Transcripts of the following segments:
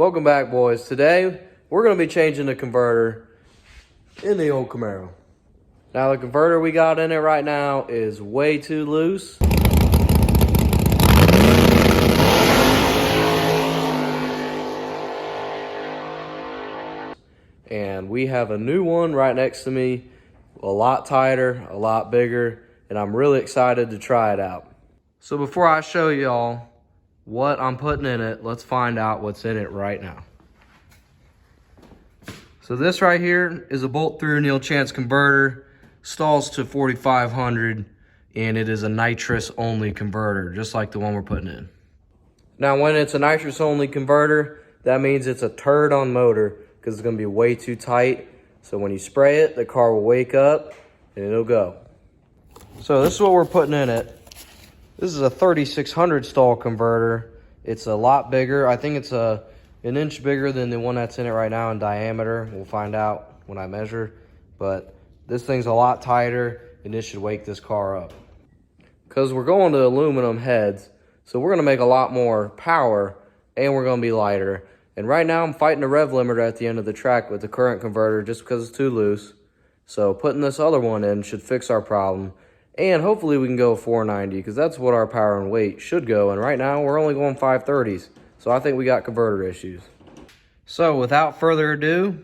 Welcome back, boys. Today, we're going to be changing the converter in the old Camaro. Now, the converter we got in it right now is way too loose. And we have a new one right next to me, a lot tighter, a lot bigger, and I'm really excited to try it out. So before I show y'all what I'm putting in it, let's find out what's in it right now. So this right here is a bolt-through anneal chance converter, stalls to 4500, and it is a nitrous-only converter, just like the one we're putting in. Now, when it's a nitrous-only converter, that means it's a turd-on motor, because it's going to be way too tight. So when you spray it, the car will wake up, and it'll go. So this is what we're putting in it. This is a 3600 stall converter. It's a lot bigger. I think it's an inch bigger than the one that's in it right now in diameter. We'll find out when I measure. But this thing's a lot tighter, and this should wake this car up. Because we're going to aluminum heads, so we're going to make a lot more power, and we're going to be lighter. And right now I'm fighting the rev limiter at the end of the track with the current converter just because it's too loose. So putting this other one in should fix our problem. And hopefully we can go 490 because that's what our power and weight should go. And right now we're only going 530s. So I think we got converter issues. So without further ado,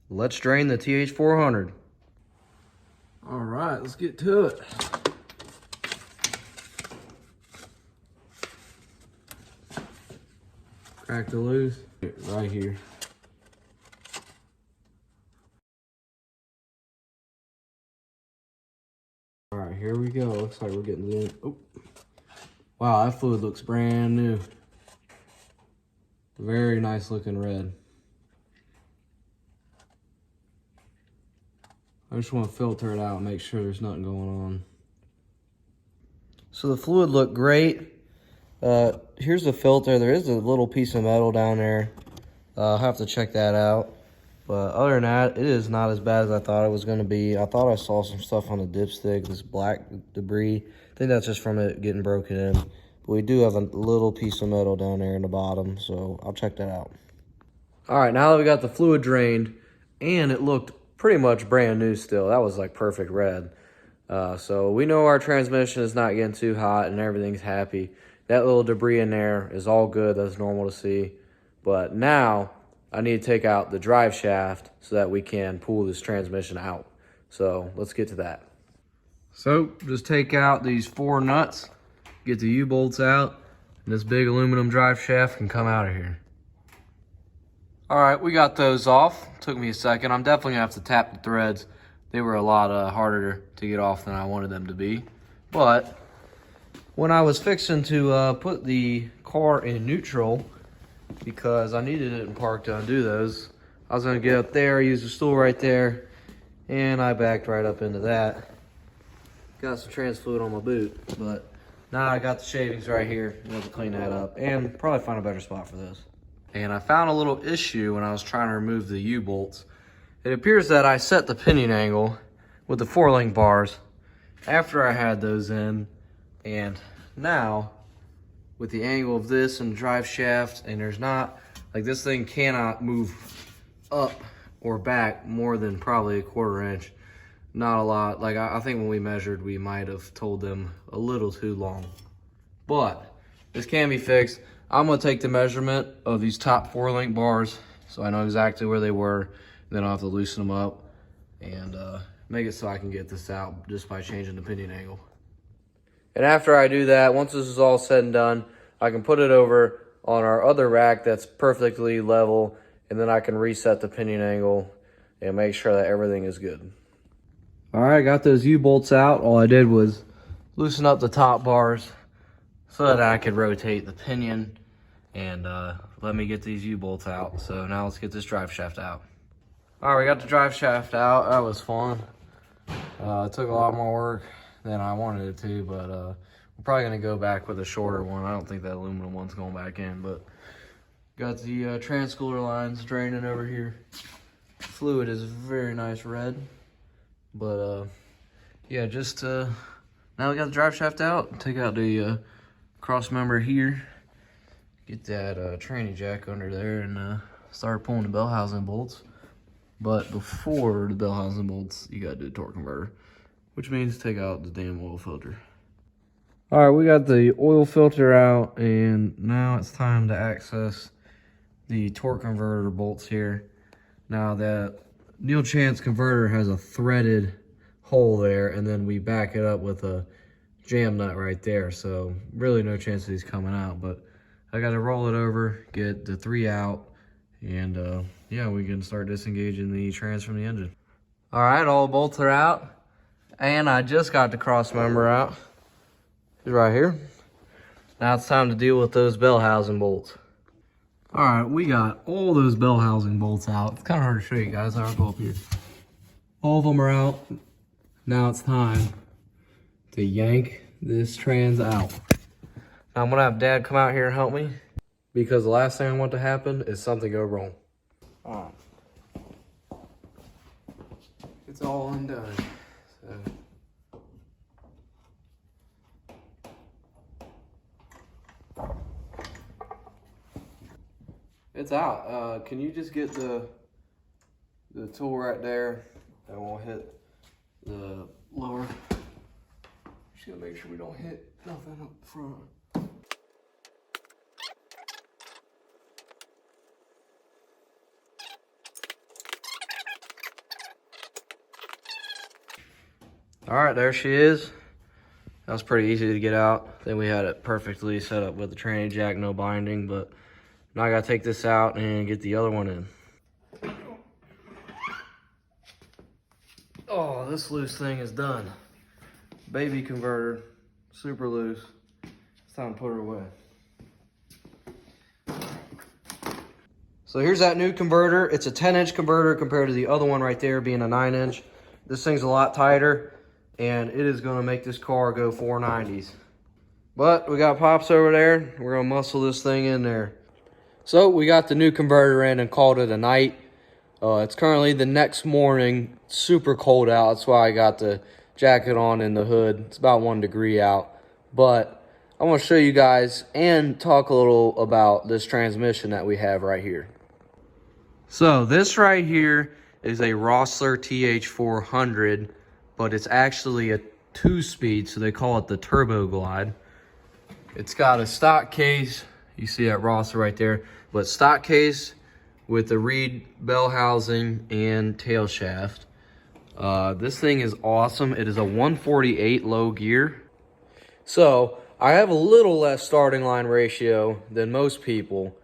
let's drain the TH400. All right, let's get to it. Crack the loose right here. All right, here we go. Looks like we're getting in. Oh, wow, that fluid looks brand new. Very nice looking red. I just want to filter it out and make sure there's nothing going on. So the fluid looked great. Here's the filter. There is a little piece of metal down there. I'll have to check that out. But other than that, it is not as bad as I thought it was going to be. I thought I saw some stuff on the dipstick, this black debris. I think that's just from it getting broken in. But we do have a little piece of metal down there in the bottom, so I'll check that out. All right, now that we got the fluid drained, and it looked pretty much brand new still. That was like perfect red. So we know our transmission is not getting too hot and everything's happy. That little debris in there is all good. That's normal to see. But now I need to take out the drive shaft so that we can pull this transmission out. So let's get to that. So just take out these 4 nuts, get the U-bolts out, and this big aluminum drive shaft can come out of here. All right, we got those off. Took me a second. I'm definitely gonna have to tap the threads. They were a lot harder to get off than I wanted them to be. But when I was fixing to put the car in neutral, because I needed it in park to undo those, I was gonna get up there, use the stool right there, and I backed right up into that. Got some trans fluid on my boot, but now I got the shavings right here. I'm gonna have to clean that up and probably find a better spot for this. And I found a little issue when I was trying to remove the U-bolts. It appears that I set the pinion angle with the 4-link bars after I had those in, and now with the angle of this and drive shaft, and there's not, like, this thing cannot move up or back more than probably 1/4 inch. Not a lot. Like, I think when we measured, we might have told them a little too long. But this can be fixed. I'm gonna take the measurement of these top 4-link bars so I know exactly where they were. Then I'll have to loosen them up and make it so I can get this out just by changing the pinion angle. And after I do that, once this is all said and done, I can put it over on our other rack that's perfectly level, and then I can reset the pinion angle and make sure that everything is good. All right, I got those U-bolts out. All I did was loosen up the top bars so that I could rotate the pinion and let me get these U-bolts out. So now let's get this drive shaft out. All right, we got the drive shaft out. That was fun. It took a lot more work than I wanted it to, but we're probably gonna go back with a shorter one. I don't think that aluminum one's going back in, but got the transcooler lines draining over here. Fluid is very nice red, but yeah, just now we got the drive shaft out. Take out the cross member here. get that tranny jack under there and start pulling the bell housing bolts. But before the bell housing bolts, you gotta do the torque converter, which means take out the damn oil filter. All right, we got the oil filter out, and now it's time to access the torque converter bolts here. Now that Neil Chance converter has a threaded hole there, and then we back it up with a jam nut right there, so really no chance of these coming out. But I got to roll it over, get the 3 out, and yeah, we can start disengaging the trans from the engine. All right, all the bolts are out, and I just got the cross member out. It's right here. Now it's time to deal with those bell housing bolts. All right, we got all those bell housing bolts out. It's kind of hard to show you guys. I'll go up here. All of them are out. Now it's time to yank this trans out. Now I'm gonna have Dad come out here and help me, because the last thing I want to happen is something go wrong. All right. It's all undone. So. It's out. Can you just get the tool right there? That won't hit the lower. Just gonna make sure we don't hit nothing up front. All right, there she is. That was pretty easy to get out. Then we had it perfectly set up with the tranny jack, no binding, but now I gotta take this out and get the other one in. Oh, this loose thing is done. Baby converter, super loose. It's time to put her away. So here's that new converter. It's a 10-inch converter compared to the other one right there being a 9-inch. This thing's a lot tighter, and it is gonna make this car go 490s. But we got Pops over there. We're gonna muscle this thing in there. So we got the new converter in and called it a night. It's currently the next morning, super cold out. That's why I got the jacket on in the hood. It's about 1 degree out. But I want to show you guys and talk a little about this transmission that we have right here. So this right here is a Rossler TH400, but it's actually a 2-speed, so they call it the Turbo Glide. It's got a stock case. You see that Rossler right there, but stock case with the reed bell housing and tail shaft. This thing is awesome. It is a 148 low gear. So I have a little less starting line ratio than most people,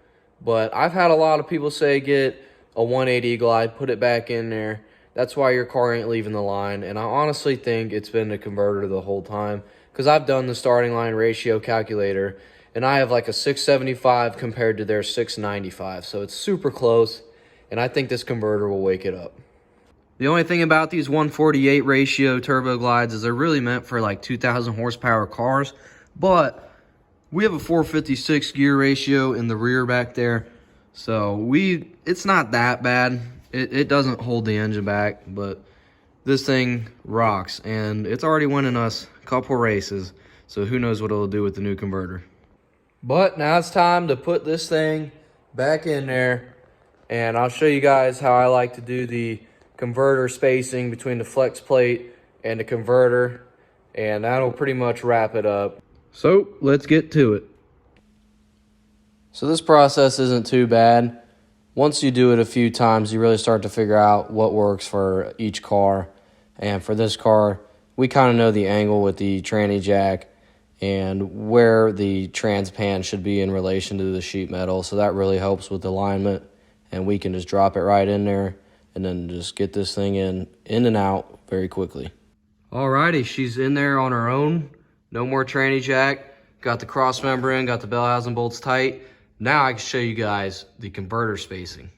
but I've had a lot of people say get a 180 glide, put it back in there. That's why your car ain't leaving the line. And I honestly think it's been the converter the whole time, because I've done the starting line ratio calculator, and I have like a 675 compared to their 695. So it's super close, and I think this converter will wake it up. The only thing about these 148 ratio turbo glides is they're really meant for like 2,000 horsepower cars, but we have a 456 gear ratio in the rear back there. So it's not that bad. It doesn't hold the engine back, but this thing rocks, and it's already winning us a couple races. So who knows what it'll do with the new converter. But now it's time to put this thing back in there, and I'll show you guys how I like to do the converter spacing between the flex plate and the converter, and that'll pretty much wrap it up. So let's get to it. So this process isn't too bad. Once you do it a few times, you really start to figure out what works for each car. And for this car, we kind of know the angle with the tranny jack and where the trans pan should be in relation to the sheet metal. So that really helps with alignment, and we can just drop it right in there and then just get this thing in and out very quickly. Alrighty, she's in there on her own. No more tranny jack. Got the cross member in, got the bell housing bolts tight. Now I can show you guys the converter spacing.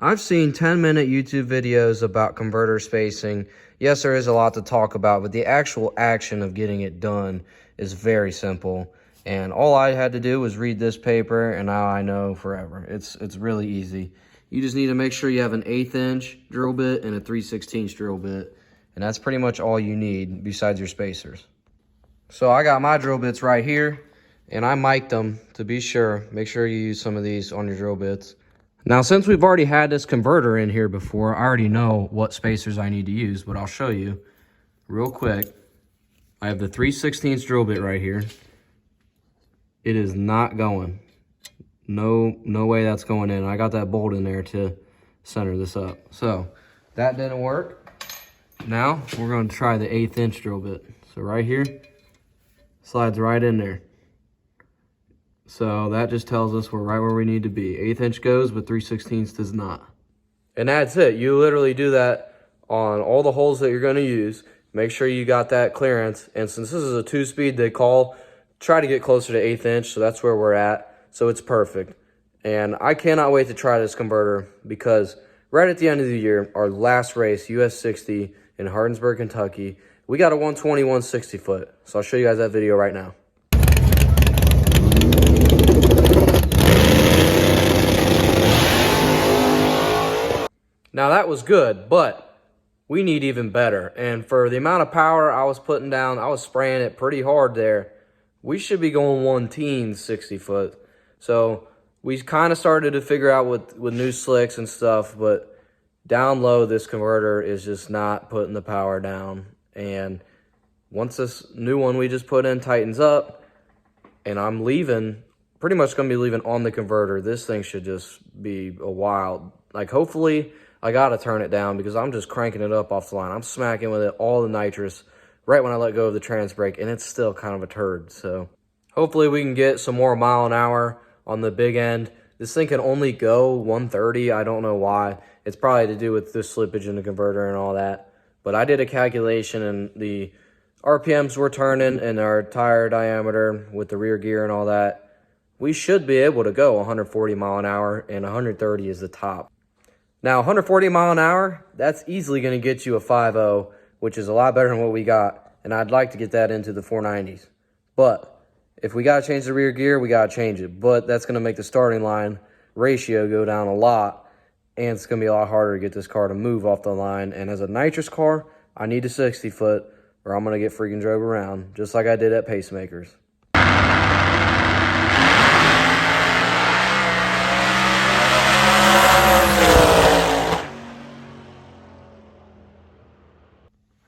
I've seen 10-minute YouTube videos about converter spacing. Yes, there is a lot to talk about, but the actual action of getting it done is very simple. And all I had to do was read this paper, and now I know forever. It's really easy. You just need to make sure you have an 1/8 inch drill bit and a 3/16 drill bit. And that's pretty much all you need besides your spacers. So I got my drill bits right here. and I mic'd them to be sure. Make sure you use some of these on your drill bits. Now, since we've already had this converter in here before, I already know what spacers I need to use, but I'll show you real quick. I have the 3/16 drill bit right here. It is not going. No way that's going in. I got that bolt in there to center this up. So that didn't work. Now we're going to try the 1/8 inch drill bit. So right here, slides right in there. So that just tells us we're right where we need to be. 1/8 inch goes, but 3/16 does not. And that's it. You literally do that on all the holes that you're going to use. Make sure you got that clearance. And since this is a 2-speed, they try to get closer to 1/8 inch. So that's where we're at. So it's perfect. And I cannot wait to try this converter because right at the end of the year, our last race, US 60 in Hardinsburg, Kentucky, we got a 120, 160 foot. So I'll show you guys that video right now. Now that was good, but we need even better. And for the amount of power I was putting down, I was spraying it pretty hard there. We should be going 110 60 foot. So we kind of started to figure out with new slicks and stuff, but down low, this converter is just not putting the power down. And once this new one we just put in tightens up, and I'm leaving, pretty much going to be leaving on the converter, this thing should just be a wild. Like, hopefully, I got to turn it down because I'm just cranking it up off the line. I'm smacking with it all the nitrous right when I let go of the trans brake, and it's still kind of a turd. So hopefully we can get some more mile an hour on the big end. This thing can only go 130. I don't know why. It's probably to do with the slippage in the converter and all that. But I did a calculation, and the RPMs we're turning and our tire diameter with the rear gear and all that, we should be able to go 140 mile an hour, and 130 is the top. Now, 140 mile an hour, that's easily going to get you a 5.0, which is a lot better than what we got. And I'd like to get that into the 490s. But if we got to change the rear gear, we got to change it. But that's going to make the starting line ratio go down a lot. And it's going to be a lot harder to get this car to move off the line. And as a nitrous car, I need a 60 foot or I'm going to get freaking drove around, just like I did at Pacemakers.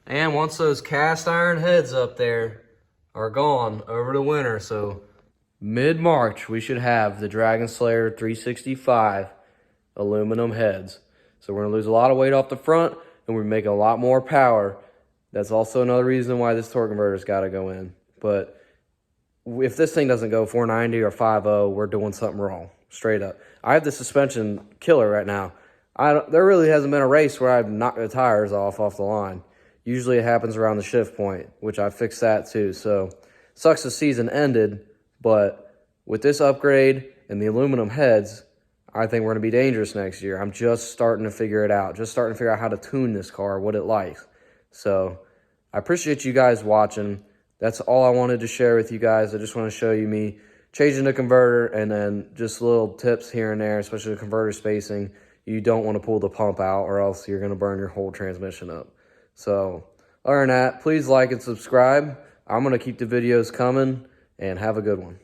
And once those cast iron heads up there are gone over the winter, so mid-March, we should have the Dragon Slayer 365 aluminum heads. So we're going to lose a lot of weight off the front, and we're making a lot more power. That's also another reason why this torque converter's got to go in. But if this thing doesn't go 490 or 5.0, we're doing something wrong, straight up. I have the suspension killer right now. There really hasn't been a race where I've knocked the tires off the line. Usually it happens around the shift point, which I fixed that too. So sucks the season ended, but with this upgrade and the aluminum heads, I think we're going to be dangerous next year. I'm just starting to figure it out, just starting to figure out how to tune this car, what it likes. So I appreciate you guys watching. That's all I wanted to share with you guys. I just want to show you me changing the converter and then just little tips here and there, especially the converter spacing. You don't want to pull the pump out or else you're going to burn your whole transmission up. So, other than that, please like and subscribe. I'm going to keep the videos coming, and have a good one.